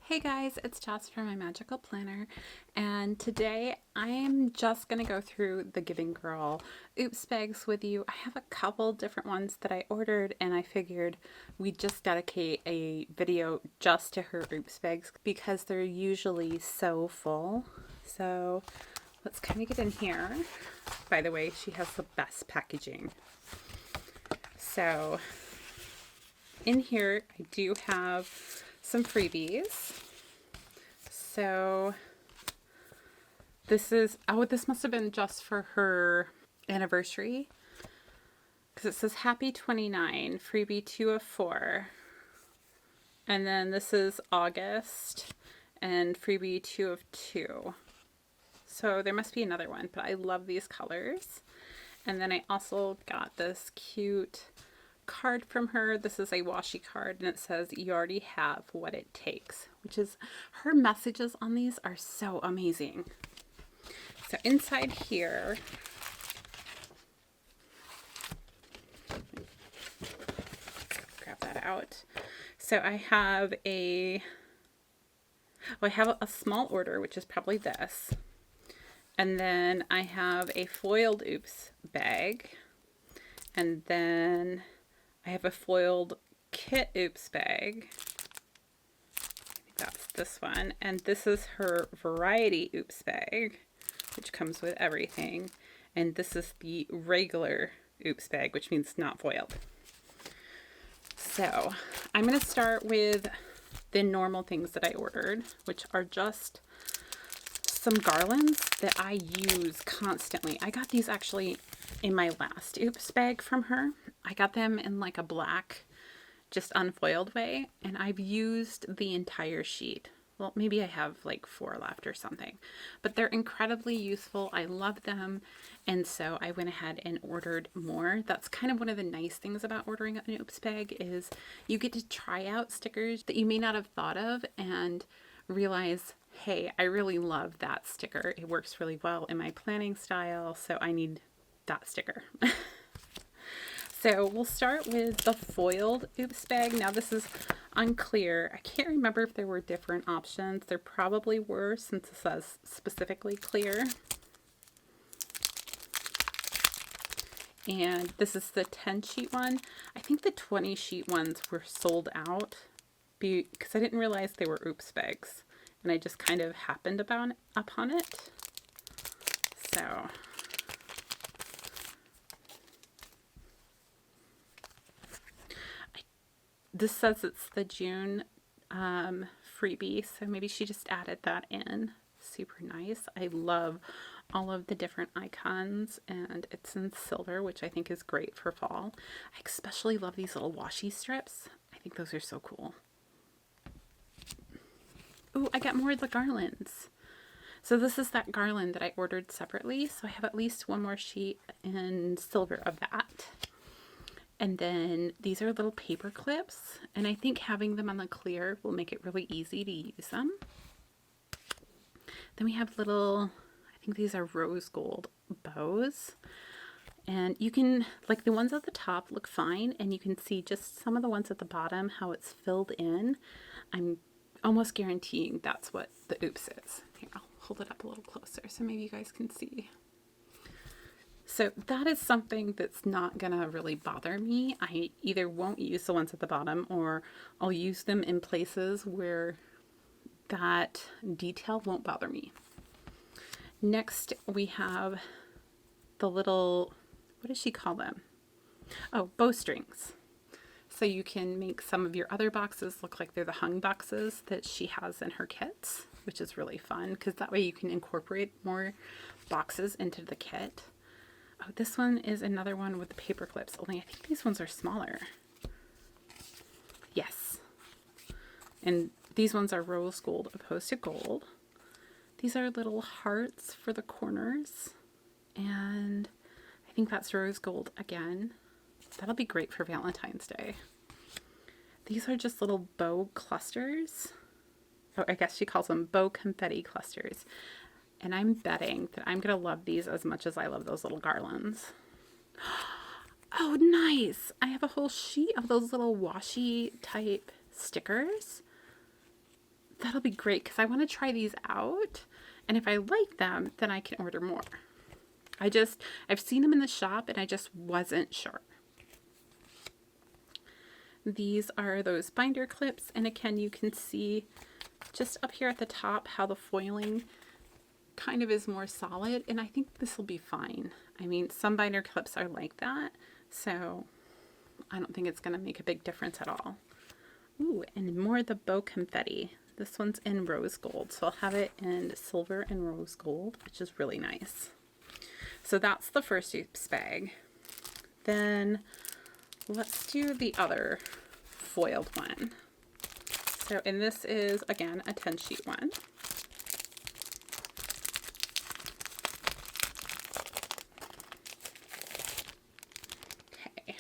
Hey guys, it's Jess from My Magical Planner, and today I'm just going to go through the Giving Girl oops bags with you. I have a couple different ones that I ordered, and I figured we'd just dedicate a video just to her oops bags because they're usually so full. So let's kind of get in here. By the way, she has the best packaging. So in here I do have some freebies. So this must have been just for her anniversary because it says happy 29, freebie 2 of 4. And then this is August and freebie 2 of 2. So there must be another one, but I love these colors. And then I also got this cute card from her. This is a washi card, and it says you already have what it takes, which is, her messages on these are so amazing. So inside here, grab that out. So I have a small order, which is probably this, and then I have a foiled oops bag, and then I have a foiled kit oops bag. I think that's this one. And this is her variety oops bag, which comes with everything. And this is the regular oops bag, which means not foiled. So I'm going to start with the normal things that I ordered, which are just some garlands that I use constantly. I got these actually in my last oops bag from her. I got them in like a black, just unfoiled way, and I've used the entire sheet. Well, maybe I have like 4 left or something, but they're incredibly useful. I love them, and so I went ahead and ordered more. That's kind of one of the nice things about ordering an oops bag is you get to try out stickers that you may not have thought of and realize, hey, I really love that sticker. It works really well in my planning style, so I need that sticker. So we'll start with the foiled oops bag. Now this is unclear. I can't remember if there were different options. There probably were, since it says specifically clear. And this is the 10 sheet one. I think the 20 sheet ones were sold out because I didn't realize they were oops bags, and I just kind of happened upon it. So this says it's the June freebie, so maybe she just added that in. Super nice. I love all of the different icons, and it's in silver, which I think is great for fall. I especially love these little washi strips. I think those are so cool. Ooh, I got more of the garlands. So this is that garland that I ordered separately, so I have at least one more sheet in silver of that. And then these are little paper clips, and I think having them on the clear will make it really easy to use them. Then we have little, I think these are rose gold bows. And you can, like, the ones at the top look fine, and you can see just some of the ones at the bottom, how it's filled in. I'm almost guaranteeing that's what the oops is. Here, I'll hold it up a little closer so maybe you guys can see. So that is something that's not gonna really bother me. I either won't use the ones at the bottom, or I'll use them in places where that detail won't bother me. Next we have the little, what does she call them? Oh, bowstrings. So you can make some of your other boxes look like they're the hung boxes that she has in her kits, which is really fun because that way you can incorporate more boxes into the kit. Oh, this one is another one with the paper clips, only I think these ones are smaller. Yes. And these ones are rose gold opposed to gold. These are little hearts for the corners. And I think that's rose gold again. That'll be great for Valentine's Day. These are just little bow clusters. Oh, I guess she calls them bow confetti clusters. And I'm betting that I'm going to love these as much as I love those little garlands. Oh, nice. I have a whole sheet of those little washi type stickers. That'll be great because I want to try these out. And if I like them, then I can order more. I've seen them in the shop and I just wasn't sure. These are those binder clips. And again, you can see just up here at the top how the foiling kind of is more solid. And I think this will be fine. I mean, some binder clips are like that. So I don't think it's going to make a big difference at all. Ooh, and more of the bow confetti. This one's in rose gold. So I'll have it in silver and rose gold, which is really nice. So that's the first oops bag. Then let's do the other foiled one. So, and this is, again, a 10 sheet one. Okay.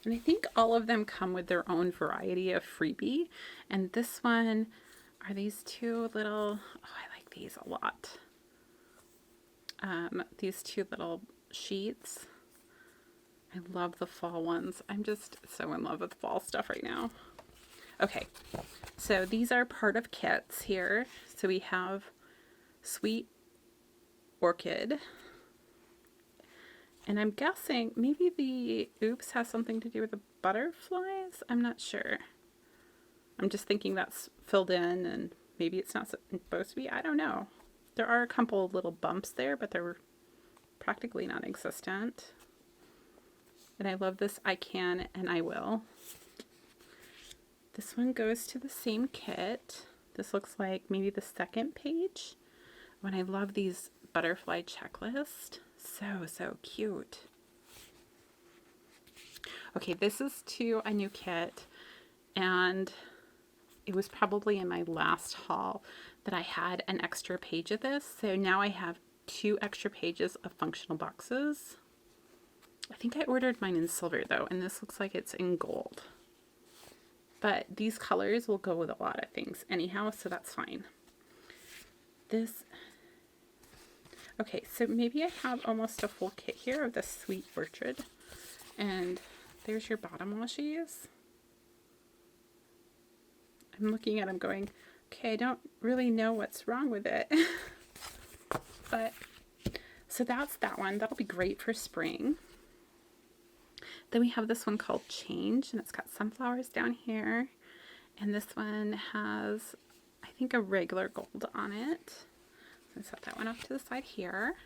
And I think all of them come with their own variety of freebie. And this one are these two little, oh, I like these a lot. These two little sheets. I love the fall ones. I'm just so in love with fall stuff right now. Okay, so these are part of kits here. So we have Sweet Orchid. And I'm guessing maybe the oops has something to do with the butterflies. I'm not sure. I'm just thinking that's filled in and maybe it's not supposed to be. I don't know. There are a couple of little bumps there, but they're practically non-existent. And I love this I can and I will. This one goes to the same kit. This looks like maybe the second page. When I love these butterfly checklist. So cute. Okay, this is to a new kit. And it was probably in my last haul that I had an extra page of this. So now I have 2 extra pages of functional boxes. I think I ordered mine in silver though, and this looks like it's in gold. But these colors will go with a lot of things anyhow, so that's fine. This, okay, so maybe I have almost a full kit here of the Sweet Orchid. And there's your bottom washies. I'm looking at them going, okay, I don't really know what's wrong with it. But, so that's that one. That'll be great for spring. Then we have this one called Change, and it's got sunflowers down here. And this one has, I think, a regular gold on it. Let's set that one off to the side here.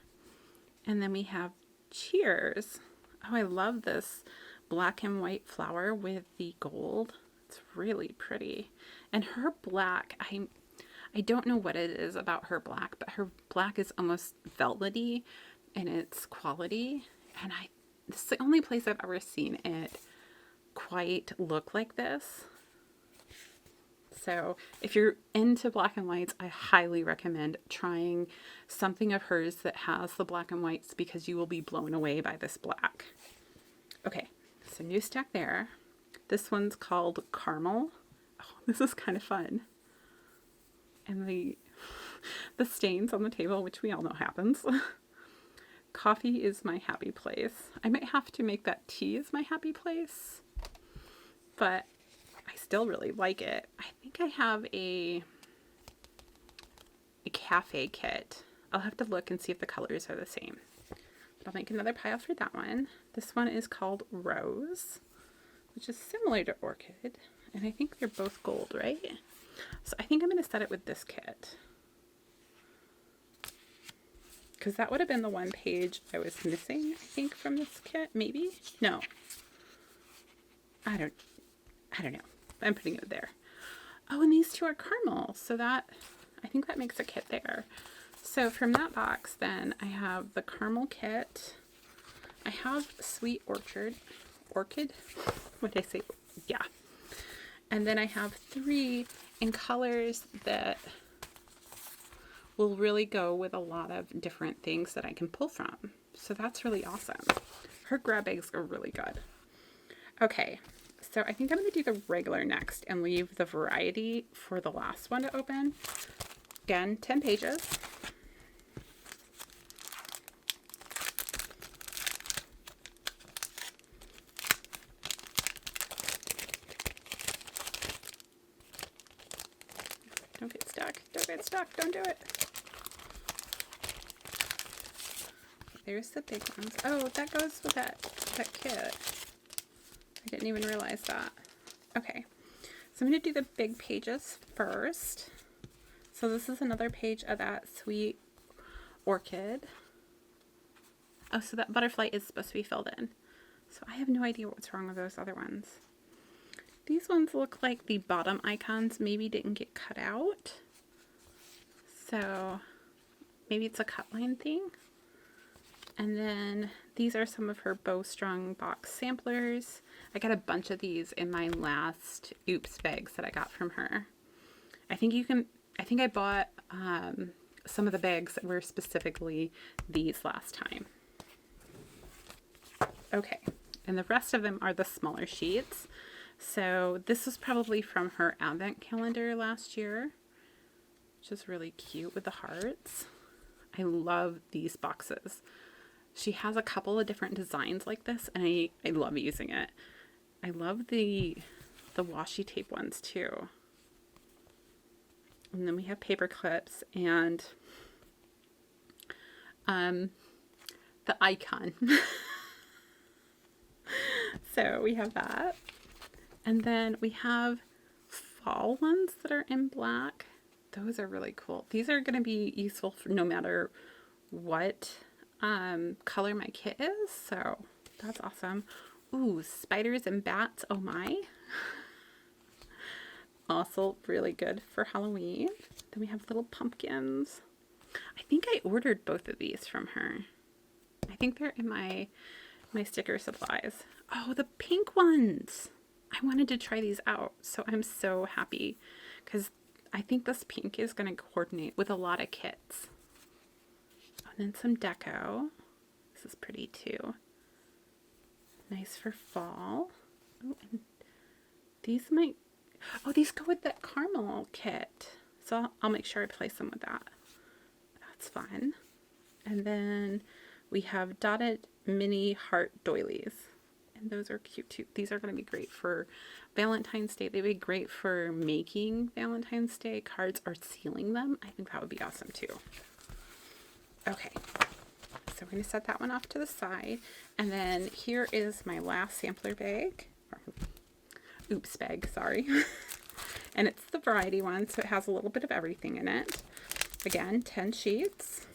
And then we have Cheers. Oh, I love this black and white flower with the gold. It's really pretty. And her black, I don't know what it is about her black, but her black is almost velvety in its quality. And this is the only place I've ever seen it quite look like this. So if you're into black and whites, I highly recommend trying something of hers that has the black and whites because you will be blown away by this black. Okay, so new stack there. This one's called Caramel. Oh, this is kind of fun. And the stains on the table, which we all know happens. Coffee is my happy place. I might have to make that tea is my happy place, but I still really like it. I think I have a cafe kit. I'll have to look and see if the colors are the same. But I'll make another pile for that one. This one is called Rose, which is similar to Orchid, and I think they're both gold, right? So I think I'm going to set it with this kit. Because that would have been the one page I was missing, I think, from this kit. Maybe? No. I don't know. I'm putting it there. Oh, and these two are caramel. So that, I think that makes a kit there. So from that box, then, I have the caramel kit. I have Sweet Orchid. What did I say? Yeah. And then I have 3 in colors that will really go with a lot of different things that I can pull from. So that's really awesome. Her grab bags are really good. Okay, so I think I'm going to do the regular next and leave the variety for the last one to open. Again, 10 pages. Don't get stuck. Don't get stuck. Don't do it. There's the big ones. Oh, that goes with that kit. I didn't even realize that. Okay, so I'm going to do the big pages first. So this is another page of that sweet orchid. Oh, so that butterfly is supposed to be filled in. So I have no idea what's wrong with those other ones. These ones look like the bottom icons maybe didn't get cut out. So maybe it's a cut line thing. And then these are some of her bowstrung box samplers. I got a bunch of these in my last Oops bags that I got from her. I think I bought some of the bags that were specifically these last time. Okay, and the rest of them are the smaller sheets. So this was probably from her advent calendar last year, which is really cute with the hearts. I love these boxes. She has a couple of different designs like this, and I love using it. I love the washi tape ones too. And then we have paper clips and the icon. So we have that. And then we have fall ones that are in black. Those are really cool. These are going to be useful for no matter what color my kit is, so that's awesome. Ooh, spiders and bats, oh my. Also really good for Halloween. Then we have little pumpkins. I think I ordered both of these from her. I think they're in my sticker supplies. Oh, the pink ones. I wanted to try these out, so I'm so happy because I think this pink is going to coordinate with a lot of kits. And then some deco. This is pretty too. Nice for fall. Oh, and these might... Oh, these go with that caramel kit. So I'll make sure I place them with that. That's fun. And then we have dotted mini heart doilies. And those are cute too. These are going to be great for Valentine's Day. They'd be great for making Valentine's Day cards or sealing them. I think that would be awesome too. Okay, so we're going to set that one off to the side. And then here is my last sampler bag. Oops bag, sorry. And it's the variety one, so it has a little bit of everything in it. Again, 10 sheets.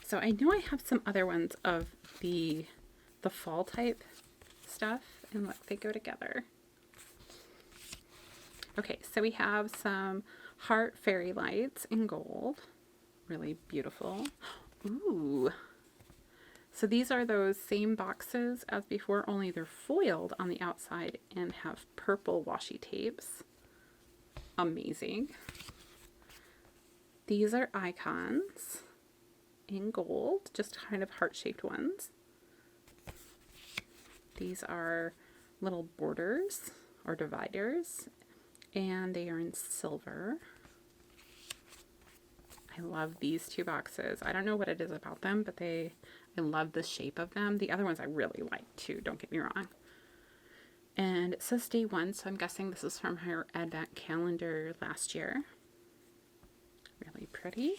So I know I have some other ones of the fall type stuff, and look, they go together. Okay, so we have some heart fairy lights in gold. Really beautiful. Ooh. So these are those same boxes as before, only they're foiled on the outside and have purple washi tapes. Amazing. These are icons in gold, just kind of heart-shaped ones. These are little borders or dividers, and they are in silver. I love these two boxes. I don't know what it is about them, but I love the shape of them. The other ones I really like too, don't get me wrong. And it says day 1, so I'm guessing this is from her advent calendar last year. Really pretty.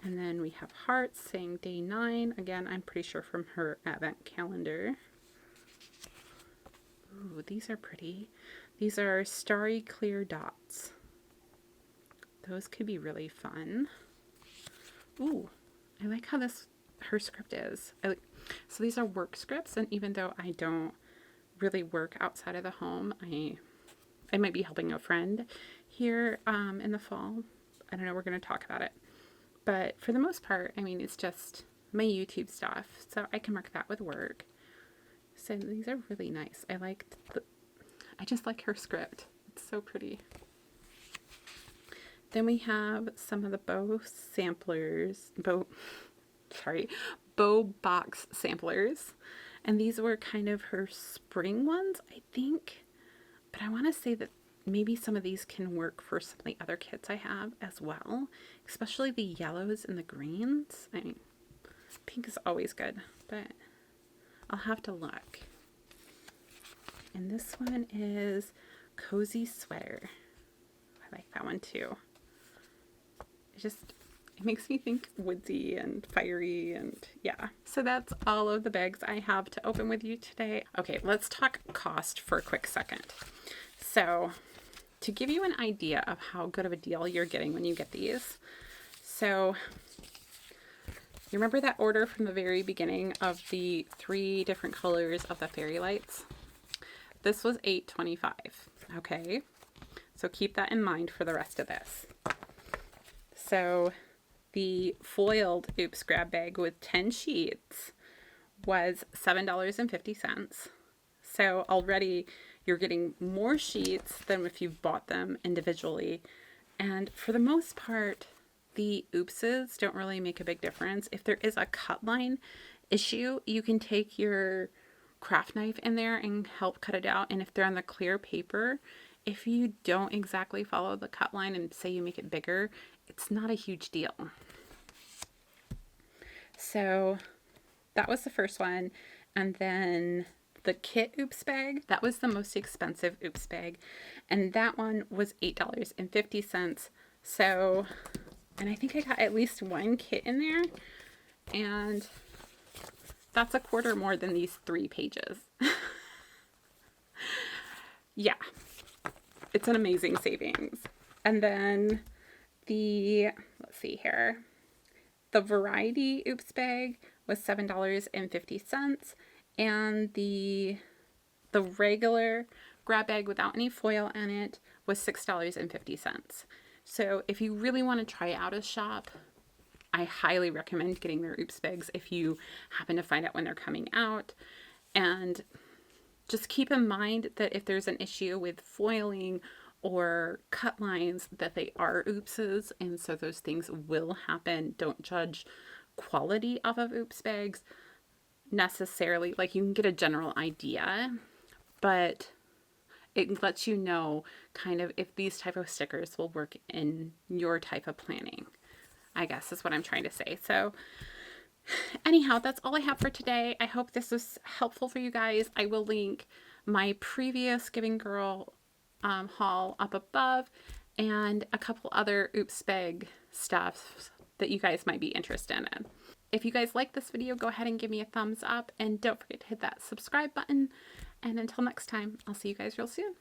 And then we have hearts saying day 9. Again, I'm pretty sure from her advent calendar. Ooh, these are pretty. These are starry clear dots. Those could be really fun. Ooh, I like how her script is. So these are work scripts, and even though I don't really work outside of the home, I might be helping a friend here in the fall. I don't know, we're going to talk about it. But for the most part, I mean, it's just my YouTube stuff, so I can mark that with work. So these are really nice. I just like her script. It's so pretty. Then we have some of the bow box samplers. And these were kind of her spring ones, I think. But I want to say that maybe some of these can work for some of the other kits I have as well, especially the yellows and the greens. I mean, pink is always good, but I'll have to look. And this one is Cozy Sweater. I like that one too. It makes me think woodsy and fiery, and yeah. So that's all of the bags I have to open with you today. Okay, let's talk cost for a quick second. So to give you an idea of how good of a deal you're getting when you get these. So you remember that order from the very beginning of the 3 different colors of the fairy lights? This was $8.25, okay? So keep that in mind for the rest of this. So the foiled Oops grab bag with 10 sheets was $7.50. So already you're getting more sheets than if you bought them individually. And for the most part, the oopses don't really make a big difference. If there is a cut line issue, you can take your craft knife in there and help cut it out. And if they're on the clear paper, if you don't exactly follow the cut line and say you make it bigger, it's not a huge deal. So that was the first one. And then the kit Oops bag, that was the most expensive Oops bag. And that one was $8.50. So, and I think I got at least 1 kit in there. And that's a quarter more than these 3 pages. Yeah, it's an amazing savings. And then let's see here, the variety Oops bag was $7.50, and the regular grab bag without any foil in it was $6.50. So if you really want to try out a shop, I highly recommend getting their Oops bags if you happen to find out when they're coming out. And just keep in mind that if there's an issue with foiling or cut lines, that they are oopses, and so those things will happen. Don't judge quality off of Oops bags necessarily. Like, you can get a general idea, but it lets you know kind of if these type of stickers will work in your type of planning, I guess is what I'm trying to say. So anyhow, that's all I have for today. I hope this was helpful for you guys. I will link my previous Giving Girl haul up above, and a couple other Oops bag stuff that you guys might be interested in. If you guys like this video, go ahead and give me a thumbs up, and don't forget to hit that subscribe button. And until next time, I'll see you guys real soon.